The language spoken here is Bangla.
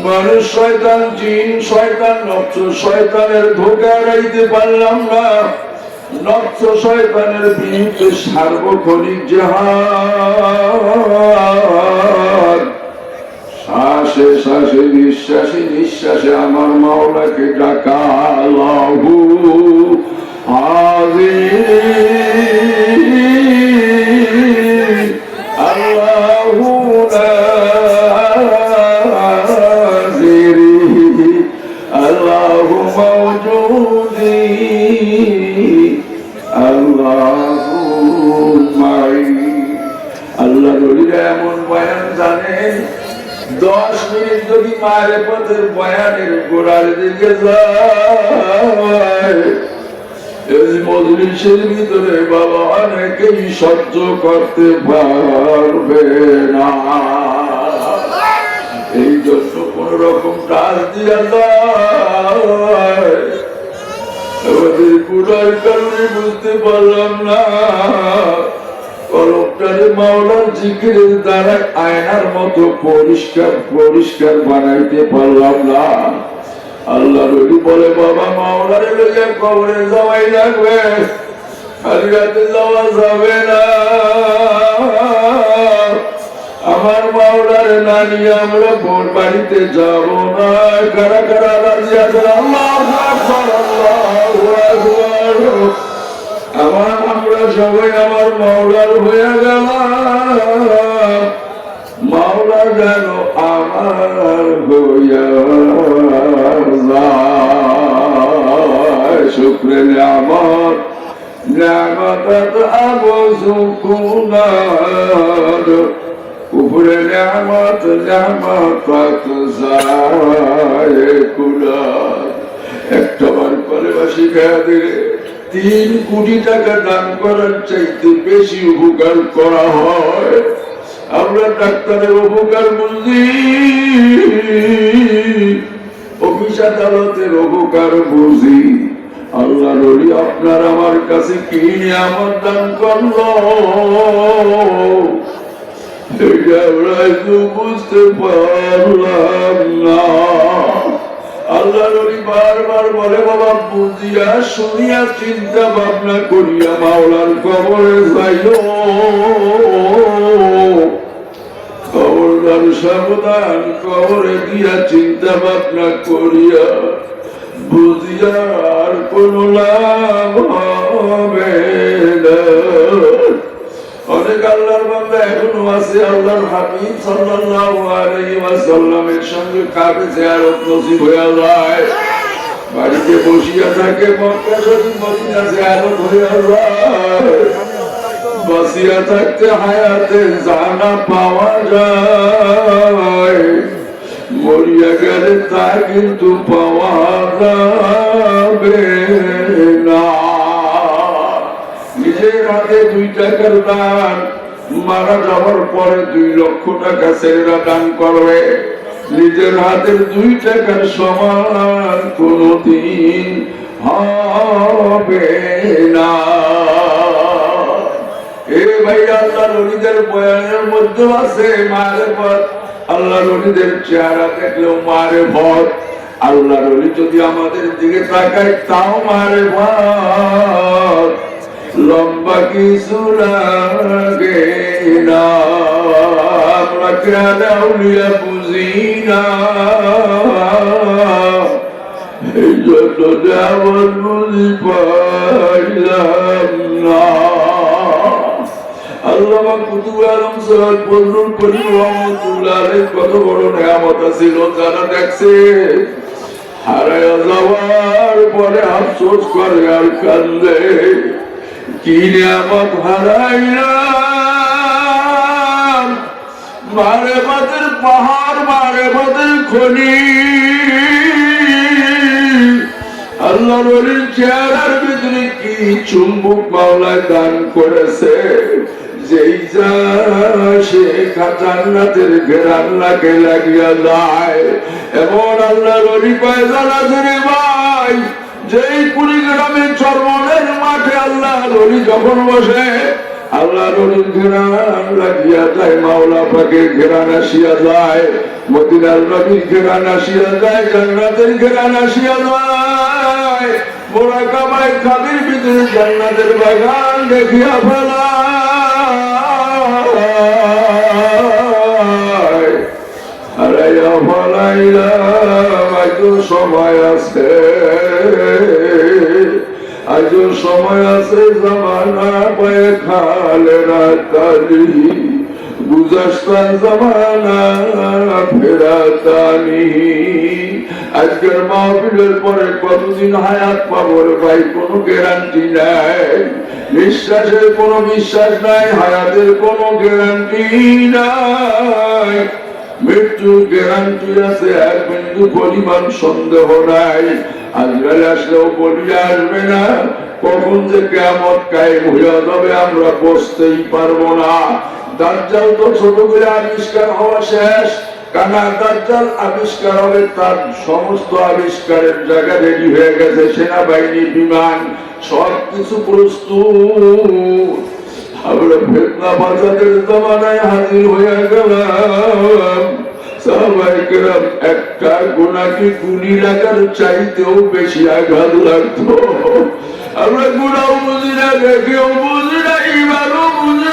মানুষ শয়তান, জিন শয়তান, নফস শয়তানের ধোঁকা এড়াইতে পারলাম না। নফস শয়তানের বিরুদ্ধে সার্বক্ষণিক জিহাদ। শ্বাসে শ্বাসে নিঃশ্বাসে নিঃশ্বাসে আমার মাওলাকে ডাকা। আল্লাহু আজিজ, আল্লাহু নাজিরি, আল্লাহু মাওজুদি, আল্লাহু মাই। আল্লাহ নবীরা এমন বয়ান জানেন, 10 মিনিট যদি মারিফতের বয়ানের গোড়ার দিকে যায়, এই মজলিসের ভিতরে বাবা অনেকেই সহ্য করতে পারবে না। এই জন্য কোন রকম কাজ দিয়া যায়, আমাদের গুনার কারণে বুঝতে পারলাম না। কলমটারে মাওলার জিকিরের দ্বারা আয়নার মতো পরিষ্কার পরিষ্কার বানাইতে পারলাম না। আল্লাহ নবী বলে, বাবা মাওলারে লইয়া কবরে যাওয়াই লাগবে, খালি রাতে যাওয়া যাবে না। আমার মাওলারে না নিয়ে আমরা বোন বাড়িতে যাব না। কারা কারা রাজি আছেন? আল্লাহু আকবার, আল্লাহু আকবার। আমরা সবাই আমার মাওলার হয়ে গেলাম। মাওলা যেন আমার হইয়া যায়। শুকরে নিয়ামত, নিয়ামত আবু সুকুনার, উপরে নিয়ামত, নিয়ামত যায় কুলার। একটা বার করে বাসি খেয়া দিলে 3 কোটি টাকা দান করার চাইতে বেশি উপকার করা হয়। আমরা ডাক্তারের উপকার বুঝি, অফিস আদালতের উপকার বুঝি। আল্লাহ নবী আপনার আমার কাছে কি নিয়ামত দান করলো, এটা আমরা বুঝতে পারলাম না। আল্লাহ নবী বারবার বলে, বাবা বুঝিয়া শুনিয়া চিন্তা ভাবনা করিয়া মাওলার কবরে যাইও। খবরদার সাবধান, কবরে গিয়া চিন্তা ভাবনা করিয়া বুঝিয়া আর কোন লাভ হবে না। অনেক আল্লাহর বান্দা এখনো আছে, আল্লাহর হাবিব সাল্লাল্লাহু আলাইহি ওয়াসাল্লামের সঙ্গে কাবে জিয়ারত নসিব হয়ে যায়, বাড়িতে বসিয়া থাকে, মক্কা শরীফ মদিনা জিয়ারত হয়ে যায়। বসিয়া থাকতে হায়াতে জানা পাওয়া যায়, মরিয়া গেলে তা কিন্তু পাওয়া যাবে না। নিজের হাতে 2 টাকার দান, মারা যাওয়ার পরে 2 লক্ষ টাকা ছেলেরা দান করবে। নিজের হাতের 2 টাকার সমান কোনদিন হবে না। এ ভাই, আল্লাহ নবীদের বয়ানের মধ্যে আছে মারেফত। আল্লাহ নবীদের চেহারা দেখলেও মারেফত। আল্লাহ নবী যদি আমাদের দিকে তাকায় তাও মারেফত। লম্বা কিছু লাগে না, আমরা কেন আউলিয়া বুঝি না। এই জন্য যেমন বুঝি পাইলাম না। আল্লামা কুতুব আলম সৈয়দ ফজলুল করিম রাহমাতুল্লাহ আলাইহি কত বড় নিয়ামত ছিল যারা দেখছে। হারায়া যাওয়ার পরে আফসোস করে আর কান্দে, কি নিয়ামত হারাইলাম। মারেফতের পাহাড়, মারেফতের খনি। আল্লাহ নবীর চেহারার ভিতরে কি চুম্বক মাওলায় দান করেছে, যেই যা সে জান্নাতের ঘেরান লাগে লাগিয়া যায়। এমন আল্লাহ নবী পয়সান আছে রে ভাই, যেই কুড়িগ্রামের চরমনের মাঠে আল্লাহ নবী যখন বসে আল্লাহ নবীর ঘেরান লাগিয়া যায়, মাওলা পাকের ঘেরান আসিয়া যায়, মদিনার নবীর ঘেরান আসিয়া যায়, জান্নাতের ঘেরান আসিয়া যায়। মোরা কামাই খাবির ভিতরে জান্নাতের বাগান দেখিয়া ফেলায়। হারাইয়া ফলাইলাম, আজও সময় আছে, আজও সময় আছে, জামানা পায়ে খালে রাতালি গুজাস্তা জামানা ফেরাতানি। আজকের মাহফিলের পরে কতদিন হায়াত পাবো রে ভাই, কোনো গ্যারান্টি নাই। নিঃশ্বাসের কোনো বিশ্বাস নাই, হায়াতের কোনো গ্যারান্টি নাই। মৃত্যুর গ্যারান্টি আছে, এক বিন্দু পরিমাণ সন্দেহ নাই। আজকাল আসলেও বলিয়া আসবে না, কখন যে কিয়ামত কায়েম হইয়া যাবে আমরা বুঝতেই পারবো না। দাজ্জাল তো ছোট করে আবিষ্কার হওয়া শেষ, কানা দাজ্জাল আবিষ্কার হবে, তার সমস্ত আবিষ্কারের জায়গা রেডি হয়ে গেছে, সেনাবাহিনী, বিমান সবকিছু প্রস্তুত। আমরা ফিতনা ফাসাদের জামানায় হাজির হয়ে গেলাম। সাহাবায়ে-কেরাম একটা গুনাহকে গুলি লাগার চাইতেও বেশি আঘাত লাগতো। আমরা গুনাহ বুঝি না, দেখেও বুঝি না, ইমানও বুঝি